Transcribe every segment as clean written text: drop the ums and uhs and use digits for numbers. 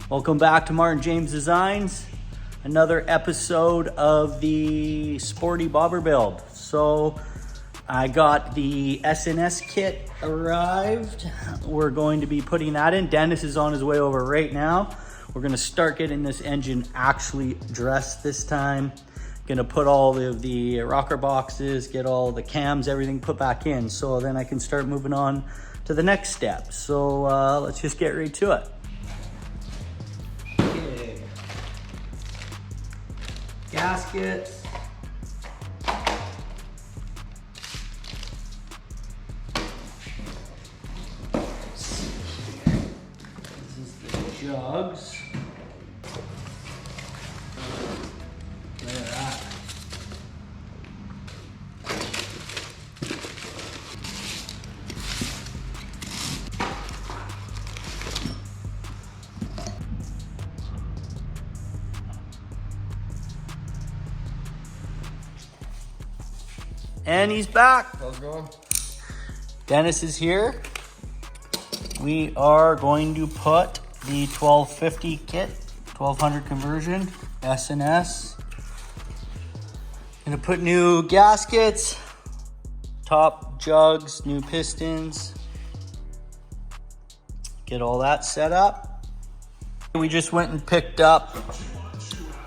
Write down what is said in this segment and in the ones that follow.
Welcome back to Martin James Designs. Another episode of the Sporty bobber build. So I got the S&S kit arrived. We're going to be putting that in. Dennis is on his way over right now. We're gonna start getting this engine actually dressed this time. Gonna put all of the rocker boxes, get all the cams, everything put back in. So then I can start moving on to the next step. So let's just get right to it. Okay. Gaskets. Let's see here. This is the jugs. Look at that. And he's back. How's it going? Dennis is here. We are going to put the 1250 kit, 1200 conversion, S&S. Gonna put new gaskets, top jugs, new pistons. Get all that set up. We just went and picked up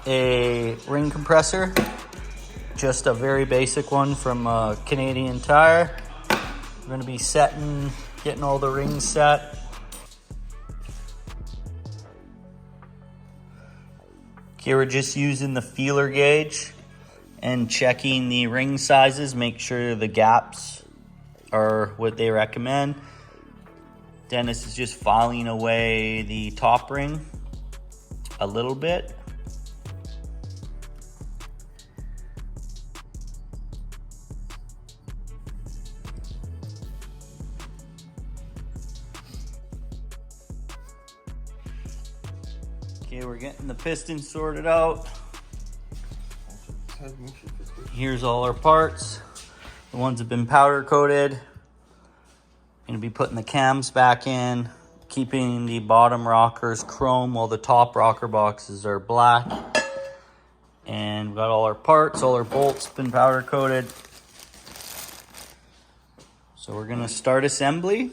a ring compressor. Just a very basic one from Canadian Tire. We're gonna be getting all the rings set. Okay, we're just using the feeler gauge and checking the ring sizes, make sure the gaps are what they recommend. Dennis is just filing away the top ring a little bit. Okay, we're getting the pistons sorted out. Here's all our parts. The ones have been powder coated. Gonna be putting the cams back in, keeping the bottom rockers chrome while the top rocker boxes are black. And we got all our parts, all our bolts been powder coated. So we're gonna start assembly.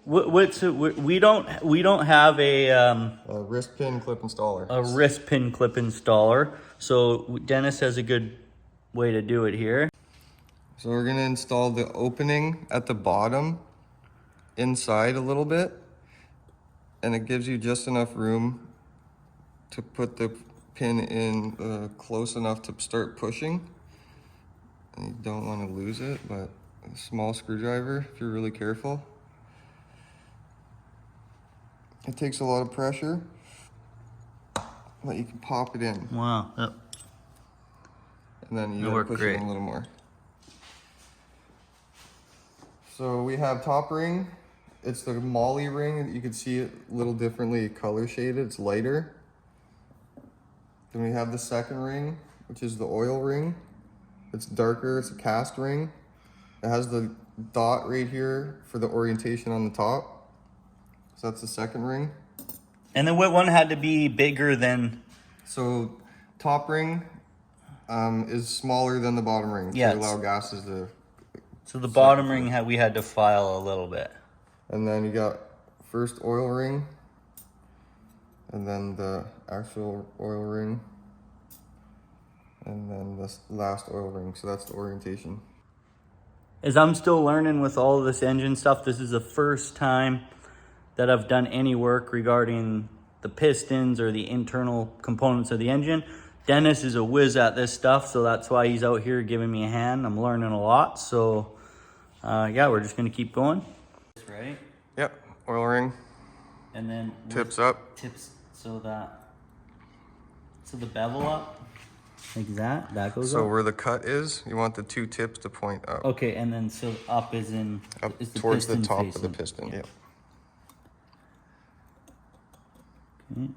We don't have a wrist pin clip installer. A wrist pin clip installer. So Dennis has a good way to do it here. So we're gonna install the opening at the bottom inside a little bit, and it gives you just enough room to put the pin in close enough to start pushing. And you don't want to lose it, but a small screwdriver, if you're really careful. It takes a lot of pressure, but you can pop it in. Wow. Yep. And then you gotta push it in a little more. So we have top ring. It's the Molly ring. You can see it a little differently color shaded. It's lighter. Then we have the second ring, which is the oil ring. It's darker. It's a cast ring. It has the dot right here for the orientation on the top. So that's the second ring. And then what one had to be bigger than? So top ring is smaller than the bottom ring to allow gases to. So the bottom ring we had to file a little bit. And then you got first oil ring, and then the actual oil ring, and then the last oil ring. So that's the orientation. As I'm still learning with all of this engine stuff, this is the first time that I've done any work regarding the pistons or the internal components of the engine. Dennis is a whiz at this stuff, so that's why he's out here giving me a hand. I'm learning a lot, so yeah, we're just gonna keep going. Right? Yep, oil ring. And then tips up. Tips so the bevel up, like that. That goes up. So where the cut is, you want the two tips to point up. Okay, and then so up is up is the towards the top facing. of the piston. Yep. Okay.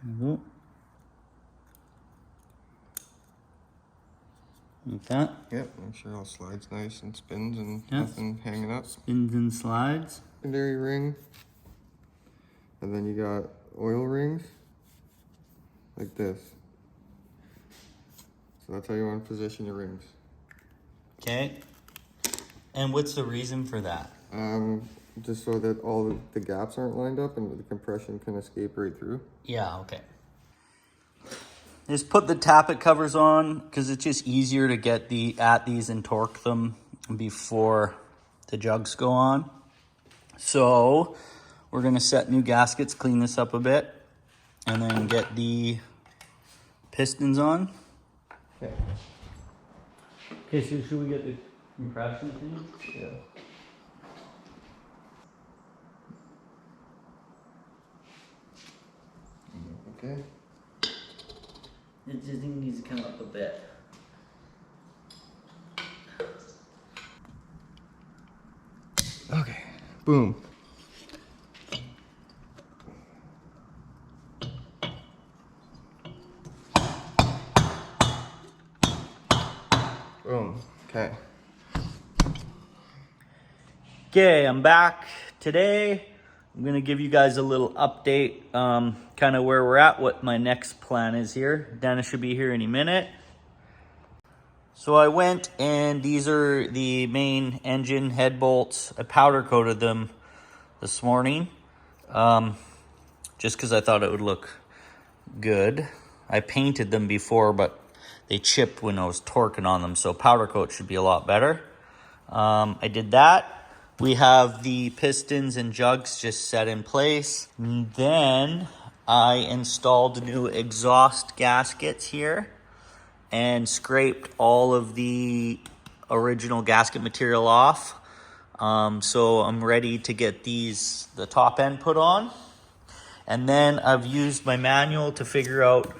There we go. Like that. Yep, make sure it all slides nice and spins and nothing hanging up. Spins and slides. secondary ring. And then you got oil rings, like this. So that's how you want to position your rings. Okay. And what's the reason for that? Just so that all the gaps aren't lined up and the compression can escape right through. Yeah, okay. Just put the tappet covers on because it's just easier to get at these and torque them before the jugs go on. So we're gonna set new gaskets, clean this up a bit, and then get the pistons on. Okay. Okay, so should we get the compression thing? Yeah. Okay. It just needs to come up a bit. Okay. Boom. Boom. Okay. Okay, I'm back today. I'm gonna give you guys a little update, kind of where we're at, what my next plan is here. Dennis should be here any minute. So I went and these are the main engine head bolts. I powder coated them this morning, just because I thought it would look good. I painted them before, but they chipped when I was torquing on them, so powder coat should be a lot better. I did that. We have the pistons and jugs just set in place. And then I installed new exhaust gaskets here and scraped all of the original gasket material off. So I'm ready to get the top end put on. And then I've used my manual to figure out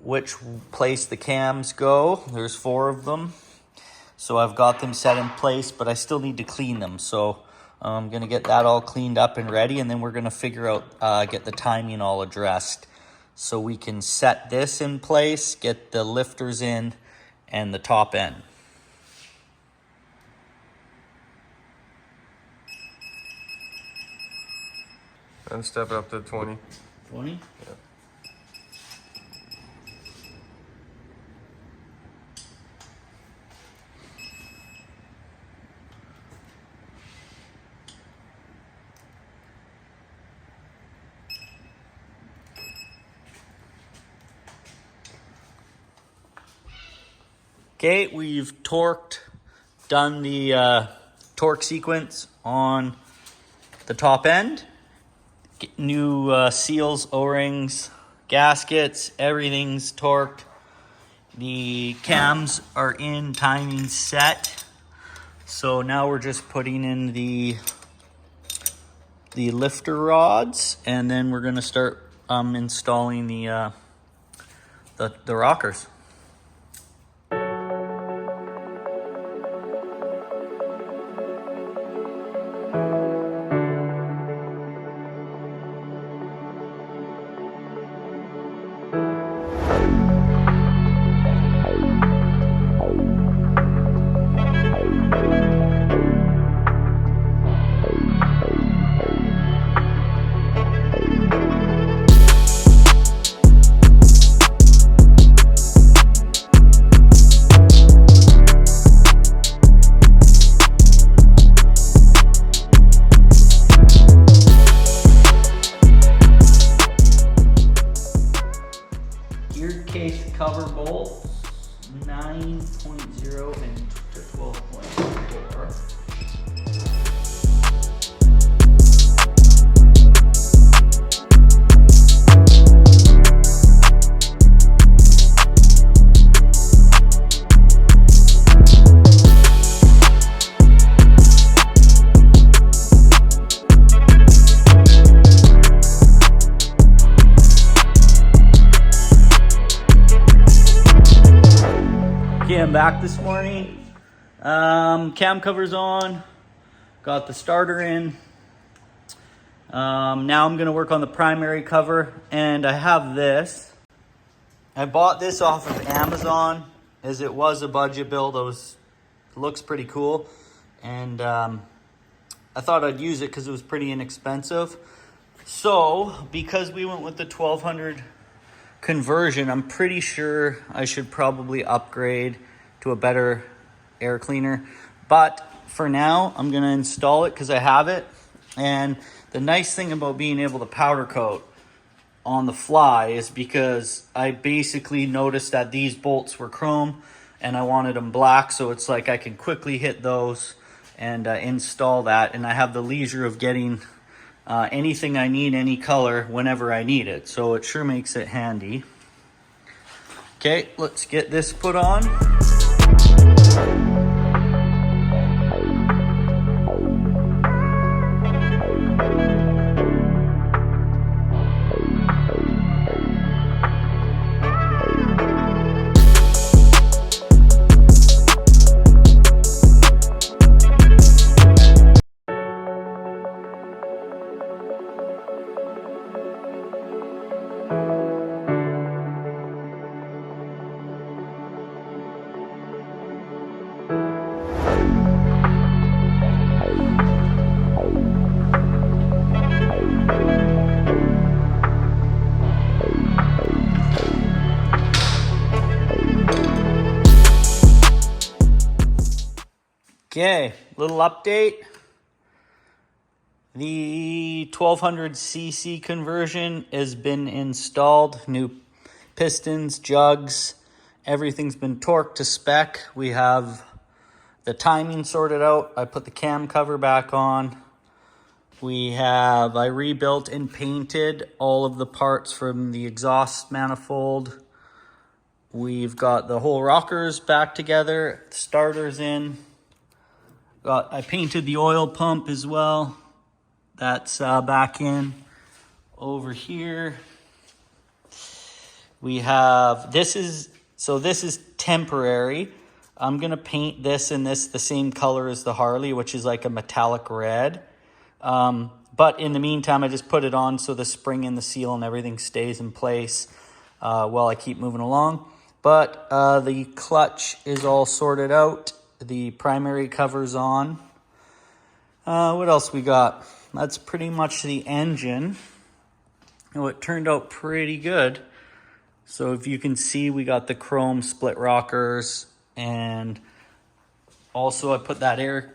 which place the cams go. There's 4 of them. So I've got them set in place, but I still need to clean them. So I'm gonna get that all cleaned up and ready, and then we're gonna figure out, get the timing all addressed so we can set this in place, get the lifters in, and the top end. And step it up to 20. 20? Yeah. Okay, we've done the torque sequence on the top end. Get new seals, O-rings, gaskets, everything's torqued. The cams are in, timing set. So now we're just putting in the lifter rods, and then we're gonna start installing the rockers. Case cover bolts 9.0 and 12.4. I'm back this morning. Cam covers on, got the starter in. Now I'm gonna work on the primary cover, and I have this. I bought this off of Amazon as it was a budget build. It looks pretty cool, and I thought I'd use it because it was pretty inexpensive. So because we went with the 1200 conversion, I'm pretty sure I should probably upgrade to a better air cleaner. But for now, I'm gonna install it because I have it. And the nice thing about being able to powder coat on the fly is because I basically noticed that these bolts were chrome and I wanted them black, so it's like I can quickly hit those and install that, and I have the leisure of getting anything I need, any color, whenever I need it. So it sure makes it handy. Okay, let's get this put on. Okay, little update. The 1200cc conversion has been installed. New pistons, jugs, everything's been torqued to spec. We have the timing sorted out. I put the cam cover back on. I rebuilt and painted all of the parts from the exhaust manifold. We've got the whole rockers back together, starters in. I painted the oil pump as well. That's back in. Over here, we have, this is temporary. I'm gonna paint this and this the same color as the Harley, which is like a metallic red. But in the meantime, I just put it on so the spring and the seal and everything stays in place while I keep moving along. But the clutch is all sorted out. The primary cover's on. What else we got? That's pretty much the engine. Oh, it turned out pretty good. So if you can see, we got the chrome split rockers, and also I put that air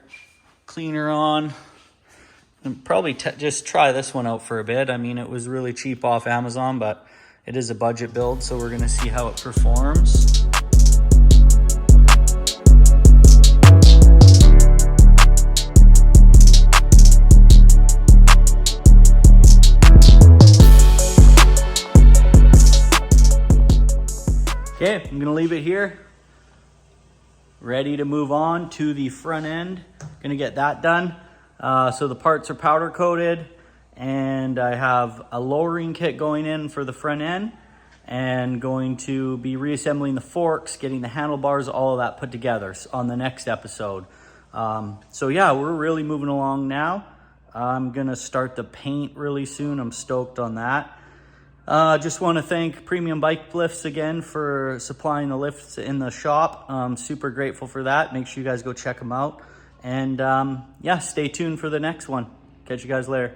cleaner on. And probably just try this one out for a bit. I mean, it was really cheap off Amazon, but it is a budget build, so we're gonna see how it performs. Okay, I'm gonna leave it here. Ready to move on to the front end. Gonna get that done. So the parts are powder coated, and I have a lowering kit going in for the front end, and going to be reassembling the forks, getting the handlebars, all of that put together on the next episode. So yeah, we're really moving along now. I'm gonna start the paint really soon. I'm stoked on that. Just want to thank Premium Bike Lifts again for supplying the lifts in the shop. Super grateful for that. Make sure you guys go check them out. And yeah, stay tuned for the next one. Catch you guys later.